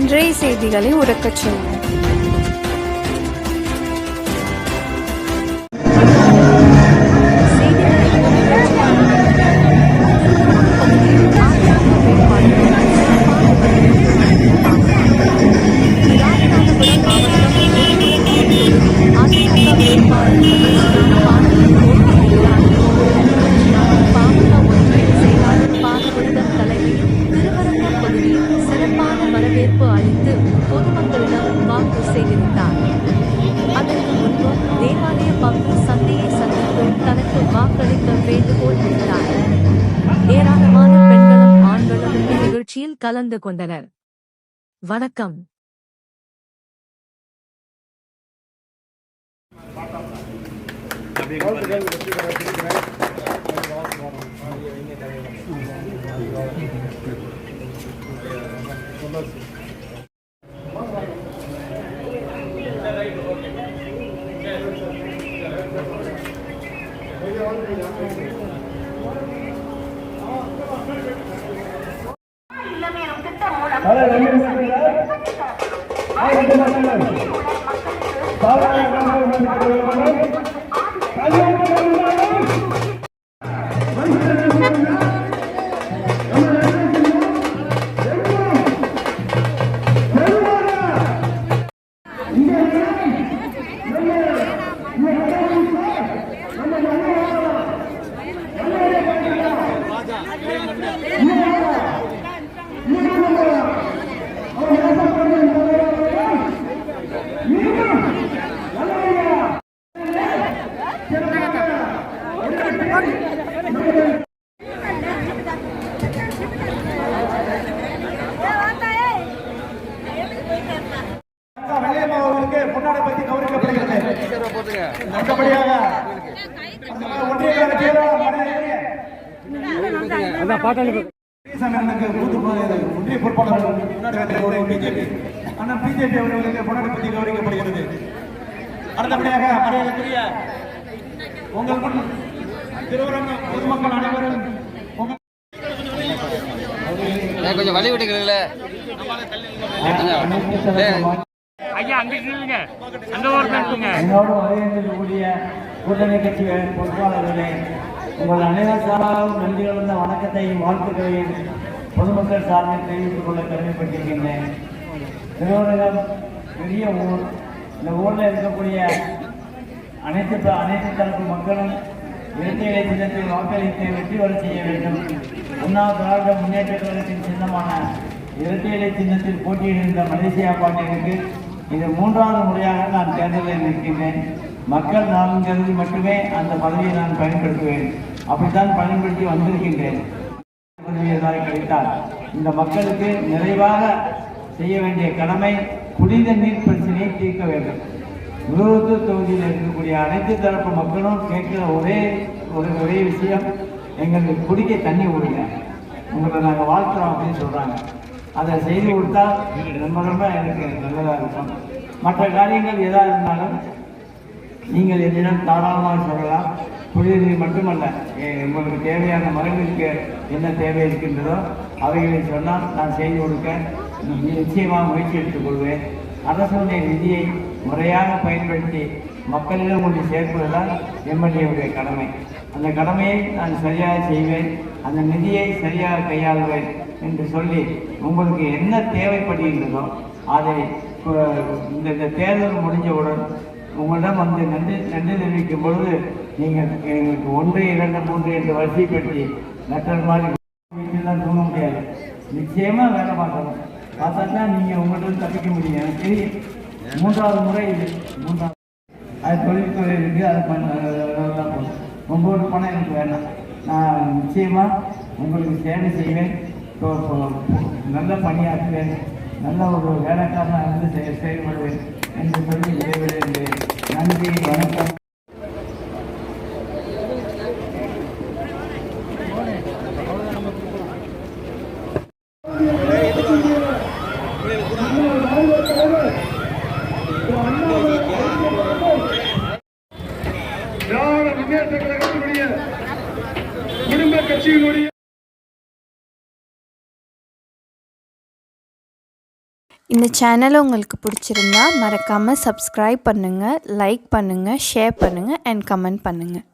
இன்றைய செய்திகளை உறக்கச் சொல்வோம். வரவேற்பு அளித்து பொதுமக்களிடம் வாக்கு சேகரித்தார். அதற்கு முன்பு தேவாலய பங்கு சந்தையை சந்தித்து தனக்கு வாக்களிக்க வேண்டுகோள் விடுத்தார். ஏராளமான பெண்களும் ஆண்களும் இந்நிகழ்ச்சியில் கலந்து கொண்டனர். வணக்கம். ஒன்றிய பொறுப்பாளர்கள் பிஜேபி அவர்களுக்கு பொன்னாடி கௌரவிக்கப்படுகிறது. அடுத்தபடியாக மரியாதைக்குரிய உங்கள் முன் திருவரங்கம் பொதுமக்கள் அனைவரும் கொஞ்சம் வழி விட்டுக்கிறீங்களே கூட்டணி கட்சி பொறுப்பாளர்களே, உங்கள் அனைவர் சார்பாகவும் நன்றி கலந்த வணக்கத்தையும் வாழ்த்துக்களையும் பொதுமக்கள் சார்பில் தெரிவித்துக் கொள்ள கடமைப்பட்டிருக்கின்றேன். திருவரங்கம் பெரிய ஊர். இந்த ஊரில் இருக்கக்கூடிய அனைத்து தரப்பு மக்களும் இரட்டை இலை சின்னத்தில் வாக்களித்து வெற்றி பெற செய்ய வேண்டும். ஒன்றாவது திராவிட முன்னேற்ற கழகத்தின் சின்னமான இரட்டை இலை சின்னத்தில் போட்டியிடுகின்ற மலேசியா பாண்டியனுக்கு இது 3வது முறையாக நான் தேர்தலில் நிற்கின்றேன். மக்கள் நலன் கருதி மட்டுமே அந்த பதவியை நான் பயன்படுத்துவேன். அப்படித்தான் பயன்படுத்தி வந்திருக்கின்றேன். கிடைத்தால் இந்த மக்களுக்கு நிறைவாக செய்ய வேண்டிய கடமை குடித நீர் பிரச்சனையை தீர்க்க வேண்டும். விழுப்புரம் தொகுதியில் இருக்கக்கூடிய அனைத்து தரப்பு மக்களும் கேட்கிற ஒரே விஷயம், எங்களுக்கு குடிக்க தண்ணி விடுங்க, உங்களை நாங்கள் வாழ்த்துறோம் அப்படின்னு சொல்கிறாங்க. அதை செய்து கொடுத்தால் ரொம்ப எனக்கு நல்லதாக இருக்கும். மற்ற காரியங்கள் எதாக இருந்தாலும் நீங்கள் என்னிடம் தாராளமாக சொல்லலாம். குடிநீர் மட்டுமல்ல, உங்களுக்கு தேவையான மகளிருக்கு என்ன தேவை இருக்கின்றதோ அவைகளை சொன்னால் நான் செய்து கொடுக்க நிச்சயமாக முயற்சி எடுத்துக் கொள்வேன். அரசுடைய நிதியை முறையாக பயன்படுத்தி மக்களிடம் கொண்டு சேர்ப்பதுதான் எம்எல்ஏவுடைய கடமை. அந்த கடமையை நான் சரியாக செய்வேன், அந்த நிதியை சரியாக கையாளுவேன் என்று சொல்லி உங்களுக்கு என்ன தேவைப்படுகின்றதோ அதை இந்த தேர்தல் முடிஞ்சவுடன் உங்களிடம் வந்து நன்றி தெரிவிக்கும் பொழுது நீங்கள் எங்களுக்கு 1, 2, 3 என்று வரிசைப்படுத்தி லெட்டர் மாதிரி வீட்டிலாம் தூங்க முடியாது. நிச்சயமாக வேலை பார்க்கணும். பார்த்தா தான் நீங்கள் உங்கள்கிட்ட தப்பிக்க முடியும். எனக்கு தெரியும். 3வது முறை இது 3வது. அது தொழில்துறை இருக்குது, அது பண்ணதான் போதும். உங்களோட பணம் எனக்கு வேண்டாம். நான் நிச்சயமாக உங்களுக்கு சேவை செய்வேன், நல்ல பணியாற்றுவேன், நல்ல ஒரு வேலைக்காரனாக இருந்து செயல்படுவேன் என்று சொல்லி விடைபெறுகிறேன். நன்றி, வணக்கம். திராவிட முன்னேற்ற கழகத்தினுடைய குடும்ப கட்சியினுடைய இந்த சேனல் உங்களுக்கு பிடிச்சிருந்தா மறக்காமல் சப்ஸ்கிரைப் பண்ணுங்கள், லைக் பண்ணுங்கள், ஷேர் பண்ணுங்கள் அண்ட் கமெண்ட் பண்ணுங்கள்.